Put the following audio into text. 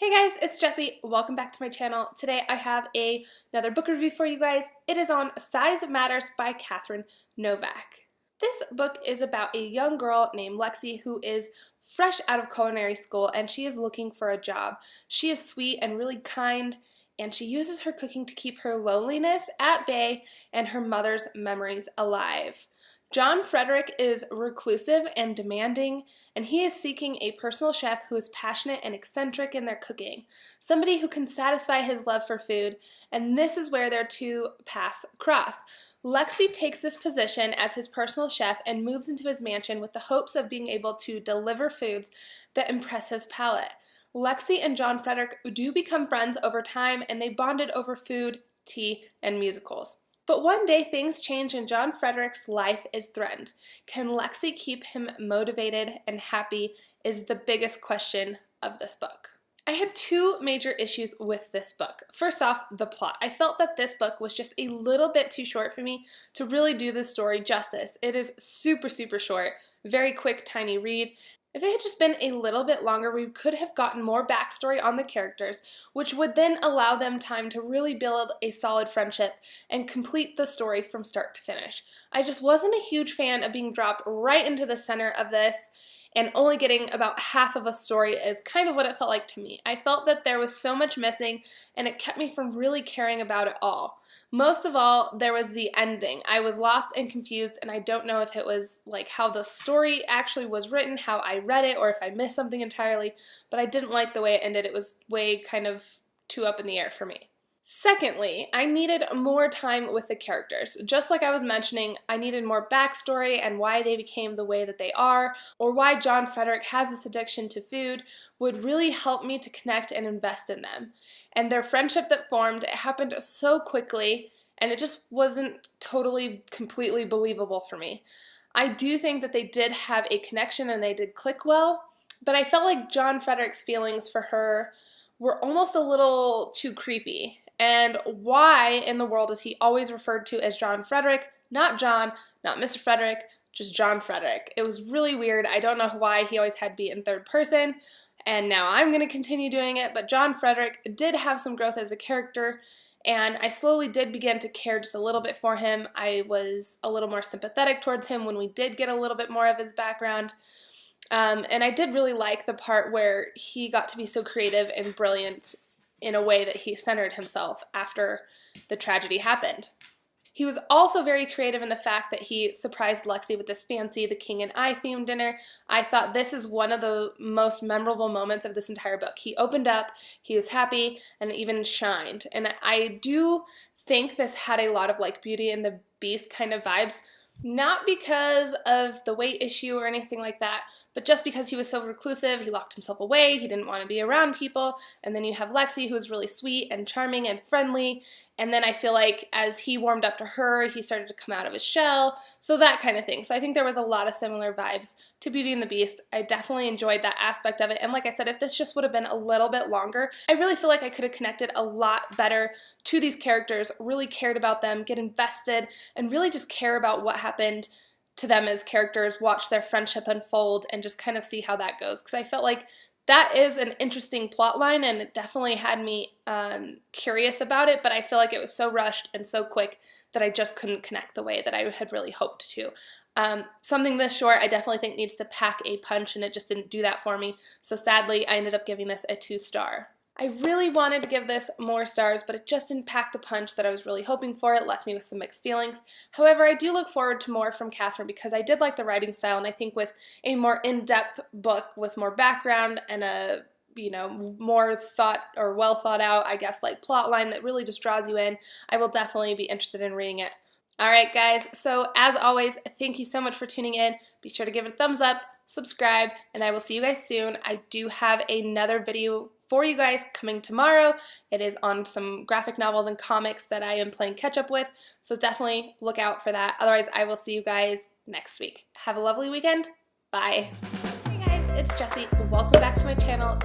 Hey guys, it's Jessi. Welcome back to my channel. Today I have another book review for you guys. It is on Size Matters by Cathryn Novak. This book is about a young girl named Lexi who is fresh out of culinary school and she is looking for a job. She is sweet and really kind, and she uses her cooking to keep her loneliness at bay and her mother's memories alive. John Frederick is reclusive and demanding, and he is seeking a personal chef who is passionate and eccentric in their cooking, somebody who can satisfy his love for food, and this is where their two paths cross. Lexi takes this position as his personal chef and moves into his mansion with the hopes of being able to deliver foods that impress his palate. Lexi and John Frederick do become friends over time, and they bonded over food, tea, and musicals. But one day things change and John Frederick's life is threatened. Can Lexi keep him motivated and happy is the biggest question of this book. I had two major issues with this book. First off, the plot. I felt that this book was just a little bit too short for me to really do this story justice. It is super short, very quick, tiny read. If it had just been a little bit longer, we could have gotten more backstory on the characters, which would then allow them time to really build a solid friendship and complete the story from start to finish. I just wasn't a huge fan of being dropped right into the center of this, and only getting about half of a story is kind of what it felt like to me. I felt that there was so much missing, and it kept me from really caring about it all. Most of all, there was the ending. I was lost and confused, and I don't know if it was like how the story actually was written, how I read it, or if I missed something entirely, but I didn't like the way it ended. It was way kind of too up in the air for me. Secondly, I needed more time with the characters. Just like I was mentioning, I needed more backstory and why they became the way that they are, or why John Frederick has this addiction to food would really help me to connect and invest in them. And their friendship that formed, it happened so quickly, and it just wasn't completely believable for me. I do think that they did have a connection and they did click well, but I felt like John Frederick's feelings for her were almost a little too creepy. And why in the world is he always referred to as John Frederick? Not John, not Mr. Frederick, just John Frederick. It was really weird. I don't know why he always had to be in third person, and now I'm going to continue doing it, but John Frederick did have some growth as a character, and I slowly did begin to care just a little bit for him. I was a little more sympathetic towards him when we did get a little bit more of his background. And I did really like the part where he got to be so creative and brilliant in a way that he centered himself after the tragedy happened. He was also very creative in the fact that he surprised Lexi with this fancy The King and I themed dinner. I thought this is one of the most memorable moments of this entire book. He opened up, he was happy, and even shined. And I do think this had a lot of like Beauty and the Beast kind of vibes. Not because of the weight issue or anything like that, but just because he was so reclusive, he locked himself away, he didn't want to be around people, and then you have Lexi who is really sweet and charming and friendly, and then I feel like as he warmed up to her, he started to come out of his shell, so that kind of thing. So I think there was a lot of similar vibes to Beauty and the Beast. I definitely enjoyed that aspect of it, and like I said, if this just would have been a little bit longer, I really feel like I could have connected a lot better to these characters, really cared about them, get invested, and really just care about what happened to them as characters, watch their friendship unfold, and just kind of see how that goes. Because I felt like that is an interesting plot line, and it definitely had me curious about it, but I feel like it was so rushed and so quick that I just couldn't connect the way that I had really hoped to. Something this short I definitely think needs to pack a punch, and it just didn't do that for me. So sadly, I ended up giving this a 2-star. I really wanted to give this more stars, but it just didn't pack the punch that I was really hoping for. It left me with some mixed feelings. However, I do look forward to more from Cathryn because I did like the writing style, and I think with a more in-depth book with more background and a more thought or well thought out, I guess, like plot line that really just draws you in, I will definitely be interested in reading it. Alright guys, so as always, thank you so much for tuning in. Be sure to give it a thumbs up, subscribe, and I will see you guys soon. I do have another video for you guys coming tomorrow. It is on some graphic novels and comics that I am playing catch up with, so definitely look out for that. Otherwise, I will see you guys next week. Have a lovely weekend. Bye. Hey guys, it's Jessi. Welcome back to my channel.